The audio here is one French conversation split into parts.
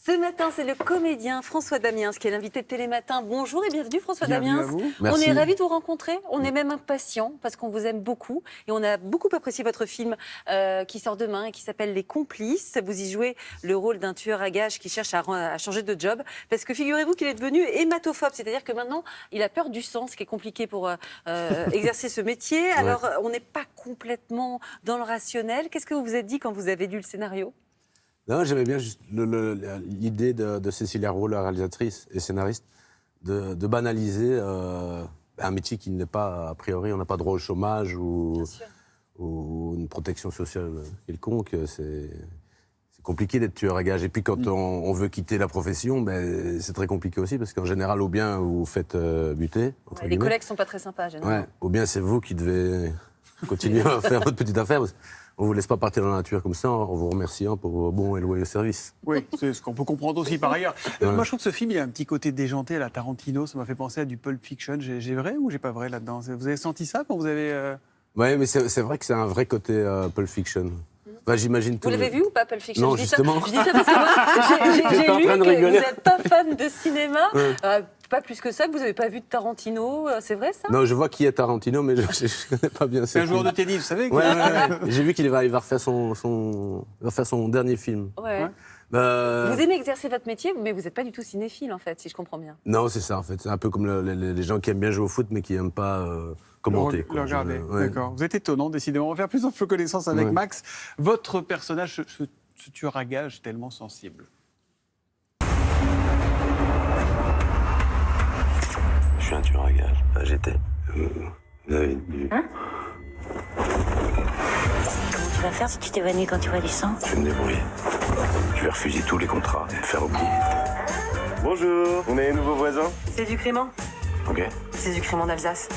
Ce matin, c'est le comédien François Damiens qui est l'invité de Télématin. Bonjour et bienvenue François Bienvenue Damiens. à vous. On Merci. est ravis de vous rencontrer. On est même impatients parce qu'on vous aime beaucoup. Et on a beaucoup apprécié votre film qui sort demain et qui s'appelle Les Complices. Vous y jouez le rôle d'un tueur à gages qui cherche à changer de job. Parce que figurez-vous qu'il est devenu hématophobe. C'est-à-dire que maintenant, il a peur du sang, ce qui est compliqué pour exercer ce métier. Alors, on n'est pas complètement dans le rationnel. Qu'est-ce que vous vous êtes dit quand vous avez lu le scénario ? Non, j'aimais bien juste l'idée de Cécilia Roux, la réalisatrice et scénariste, de banaliser un métier qui n'est pas, a priori, on n'a pas droit au chômage ou une protection sociale quelconque. C'est compliqué d'être tueur à gages. Et puis quand on veut quitter la profession, ben, c'est très compliqué aussi, parce qu'en général, ou bien vous vous faites buter, entre Les guillemets. collègues ne sont pas très sympas, généralement. Ou bien c'est vous qui devez continuer à faire votre petite affaire. On ne vous laisse pas partir dans la nature comme ça, en vous remerciant pour vos bons et loyaux services. Oui, c'est ce qu'on peut comprendre aussi par ailleurs. Ouais. Moi, je trouve que ce film, il a un petit côté déjanté à la Tarantino. Ça m'a fait penser à du Pulp Fiction. J'ai vrai ou j'ai pas vrai là-dedans? Vous avez senti ça quand vous avez... Oui, mais c'est vrai que c'est un vrai côté Pulp Fiction. Enfin, j'imagine Vous l'avez vu ou pas, Pulp Fiction? Non, justement. Je dis ça parce que moi, j'ai J'étais en lu train de que rigoler. vous n'êtes pas fan de cinéma. Ouais. Pas plus que ça, que vous n'avez pas vu de Tarantino. C'est vrai, ça? Non, je vois qui est Tarantino, mais je ne connais pas bien. C'est un joueur de tennis, vous savez Ouais. J'ai vu qu'il va refaire il va faire son dernier film. Ouais. Ouais. Vous aimez exercer votre métier, mais vous n'êtes pas du tout cinéphile, en fait, si je comprends bien. Non, c'est ça, en fait. C'est un peu comme les gens qui aiment bien jouer au foot, mais qui n'aiment pas commenter. Le regarder, Ouais. d'accord. Vous êtes étonnant, décidément. On va faire plus en plus connaissance avec Ouais. Max. Votre personnage, ce tueur à gages tellement sensible. Je suis un tueur à gages. Enfin, j'étais. Vous avez vu. Comment tu vas faire si tu t'évanouis quand tu vois du sang? Je vais me débrouiller. Je vais refuser tous les contrats et faire oublier. Bonjour, on est les nouveaux voisins. C'est du crément. Ok. C'est du crément d'Alsace.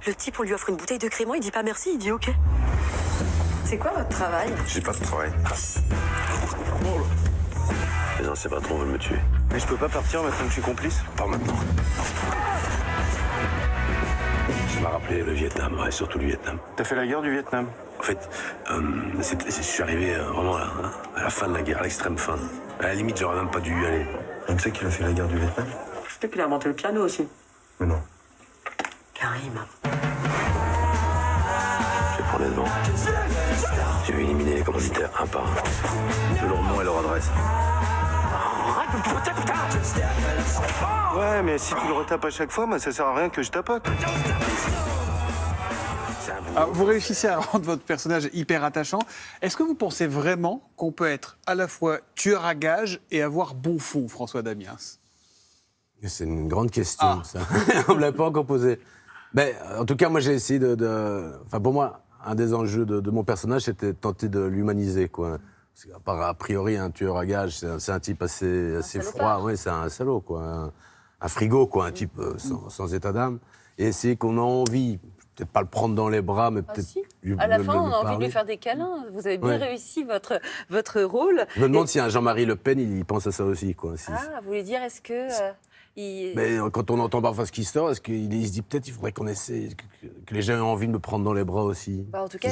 Le type, on lui offre une bouteille de crément, il dit pas merci, il dit ok. C'est quoi votre travail? J'ai pas de travail. Les anciens patrons veulent me tuer. Mais je peux pas partir maintenant que je suis complice? Pas maintenant. Ça m'a rappelé le Vietnam, ouais, surtout le Vietnam. T'as fait la guerre du Vietnam? En fait, je suis arrivé vraiment à la fin de la guerre, à l'extrême fin. À la limite, j'aurais même pas dû y aller. Tu sais qu'il a fait la guerre du Vietnam? Je sais qu'il a inventé le piano aussi. Mais non. Karim. Je vais prendre les devants. Je vais éliminer les commanditaires un par un. J'ai leur nom et leur adresse. Ouais, mais si tu le retapes à chaque fois, ça sert à rien que je tapote. Vous réussissez à rendre votre personnage hyper attachant. Est-ce que vous pensez vraiment qu'on peut être à la fois tueur à gages et avoir bon fond, François Damiens? C'est une grande question, ça. On ne me l'a pas encore posé. Ben, en tout cas, moi, j'ai essayé Enfin, pour moi, un des enjeux de mon personnage, c'était de tenter de l'humaniser, quoi. Parce a priori, un tueur à gages, c'est un type assez froid. Oui, c'est un salaud, quoi. Un frigo, quoi. Un type sans état d'âme. Et essayer qu'on a envie, peut-être pas le prendre dans les bras, mais peut-être... Si. lui- À la lui fin, on a envie de parler. lui faire des câlins. Vous avez bien Ouais. réussi votre rôle. Je me demande si un Jean-Marie Le Pen, il pense à ça aussi, quoi. Si- Vous voulez dire, est-ce que... Mais quand on entend parfois ce qui sort, est-ce qu'il se dit peut-être il faudrait qu'on essaie, que les gens aient envie de me prendre dans les bras aussi? En tout cas,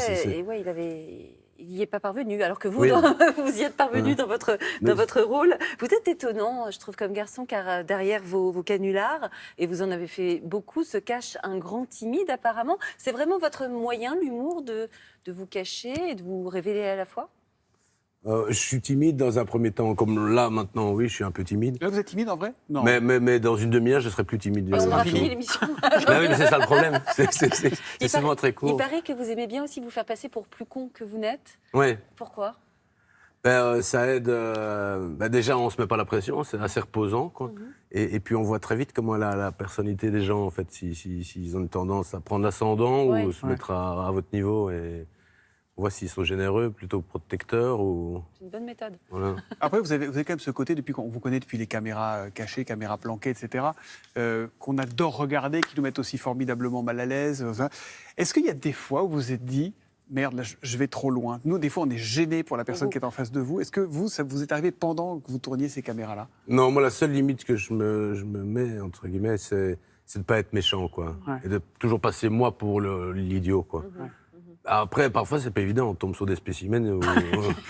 il n'y est pas parvenu, alors que vous, Oui. vous y êtes parvenu dans votre rôle. Vous êtes étonnant, je trouve, comme garçon, car derrière vos canulars, et vous en avez fait beaucoup, se cache un grand timide, apparemment. C'est vraiment votre moyen, l'humour, de vous cacher et de vous révéler à la fois? Je suis timide dans un premier temps, comme là maintenant, oui, je suis un peu timide. Là, vous êtes timide en vrai? Non. Mais dans une demi-heure, je serai plus timide. On aura du fini tout. l'émission. Bah oui, mais c'est ça le problème. C'est souvent très Il court. paraît que vous aimez bien aussi vous faire passer pour plus con que vous n'êtes. Ouais. Pourquoi? Ça aide. Déjà, on se met pas la pression, c'est assez reposant, quoi. Et puis on voit très vite comment la personnalité des gens, en fait, s'ils ont une tendance à prendre l'ascendant Ouais. ou se mettre à votre niveau, et on voit s'ils sont généreux, plutôt protecteurs ou C'est une bonne méthode. voilà. Après, vous avez quand même ce côté, depuis qu'on vous connaît depuis les caméras cachées, caméras planquées, etc., qu'on adore regarder, qui nous mettent aussi formidablement mal à l'aise. Est-ce qu'il y a des fois où vous vous êtes dit, merde, là, je vais trop loin? Nous, des fois, on est gênés pour la personne qui est en face de vous. Est-ce que vous, ça vous est arrivé pendant que vous tourniez ces caméras-là? Non, moi, la seule limite que je me mets, entre guillemets, c'est de ne pas être méchant, quoi. Ouais. Et de toujours passer, moi, pour l'idiot, quoi. Après, parfois, c'est pas évident. On tombe sur des spécimens où...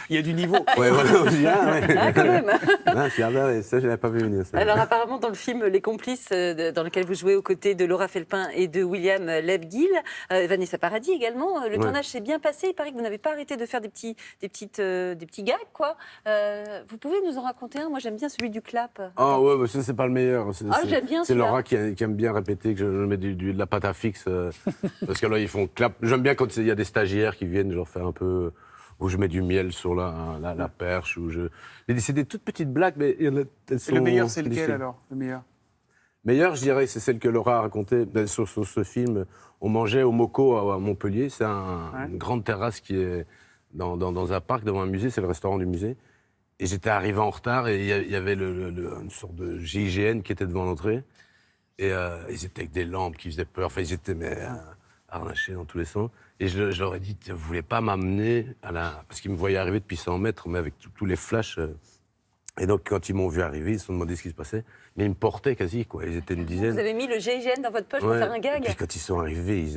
Il y a du niveau. ouais, voilà, on se dit, ouais. Ah, quand même. Ah, c'est vrai, ça, je l'avais pas vu venir. Ça. Alors apparemment dans le film Les Complices, dans lequel vous jouez aux côtés de Laura Felpin et de William Lebguil, Vanessa Paradis également, le tournage s'est bien passé. Il paraît que vous n'avez pas arrêté de faire des petits gags, quoi. Vous pouvez nous en raconter un? Moi j'aime bien celui du clap. Ah ouais, ça c'est pas le meilleur. J'aime bien C'est celui-là. Laura qui aime bien répéter que je mets de la pâte à fixe. Parce que là, ils font clap. J'aime bien quand il y a des stagiaires qui viennent, genre faire un peu... Où je mets du miel sur la perche. Mais c'est des toutes petites blagues, mais elles sont... Et le meilleur, c'est lequel difficiles. alors? Le meilleur? Meilleur, je dirais, c'est celle que Laura a racontée sur ce film. On mangeait au Moco à Montpellier. C'est une grande terrasse qui est dans un parc, devant un musée. C'est le restaurant du musée. Et j'étais arrivé en retard et il y avait une sorte de GIGN qui était devant l'entrée. Et ils étaient avec des lampes qui faisaient peur. Enfin, ils étaient harnachés dans tous les sens. Et je leur ai dit, vous ne voulez pas m'amener à la... Parce qu'ils me voyaient arriver depuis 100 mètres, mais avec tous les flashs. Et donc, quand ils m'ont vu arriver, ils se sont demandé ce qui se passait. Mais ils me portaient quasi, quoi. Ils étaient une dizaine. Vous avez mis le GIGN dans votre poche pour faire un gag? Et puis quand ils sont arrivés,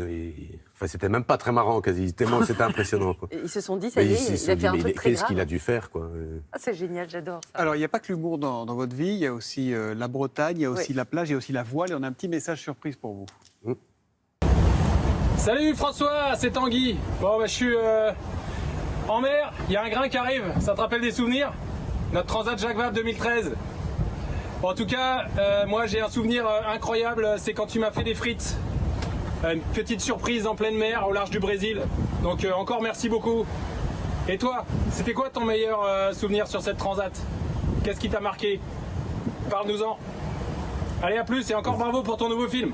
enfin, c'était même pas très marrant, quasi. Tellement c'était impressionnant, quoi. Et ils se sont dit, ça y est, il a fait un truc très Qu'est-ce grave. qu'il a dû faire, quoi. Ah, c'est génial, j'adore ça. Alors, il n'y a pas que l'humour dans votre vie, il y a aussi la Bretagne, il y a aussi la plage, il y a aussi la voile, et on a un petit message surprise pour vous. Salut François, c'est Tanguy. Bon, je suis en mer, il y a un grain qui arrive, ça te rappelle des souvenirs? Notre Transat Jacques Vabre 2013. Bon, en tout cas, moi j'ai un souvenir incroyable, c'est quand tu m'as fait des frites. Une petite surprise en pleine mer, au large du Brésil. Donc encore merci beaucoup. Et toi, c'était quoi ton meilleur souvenir sur cette Transat? Qu'est-ce qui t'a marqué? Parle-nous-en. Allez, à plus et encore bravo pour ton nouveau film.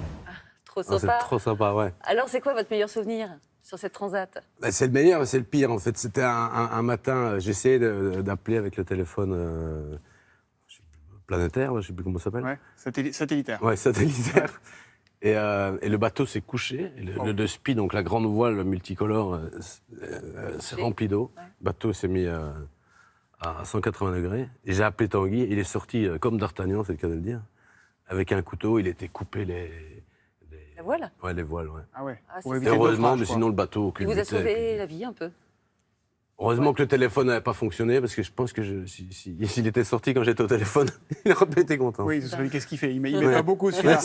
Trop Ah, sympa. c'est trop sympa, ouais. Alors, c'est quoi votre meilleur souvenir sur cette transat? Bah, c'est le meilleur et c'est le pire, en fait. C'était un matin, j'essayais d'appeler avec le téléphone planétaire, je ne sais plus comment ça s'appelle. Ouais, satellitaire. Ouais, satellitaire. Et le bateau s'est couché. Et le SPI, donc la grande voile multicolore, s'est rempli d'eau. Ouais. Le bateau s'est mis à 180 degrés. Et j'ai appelé Tanguy. Il est sorti comme D'Artagnan, c'est le cas de le dire. Avec un couteau, il était coupé La voile? Ouais, les voiles, ouais. Ah ouais. Ah, Pour c'est éviter Et le heureusement, naufrage, mais quoi. sinon le bateau Il vous a culbutait, sauvé puis- la vie un peu. Heureusement que le téléphone n'avait pas fonctionné, parce que je pense que s'il était sorti quand j'étais au téléphone, il aurait pas été content. Oui, il se serait dit, qu'est-ce qu'il fait? Il met Ouais. pas beaucoup celui-là.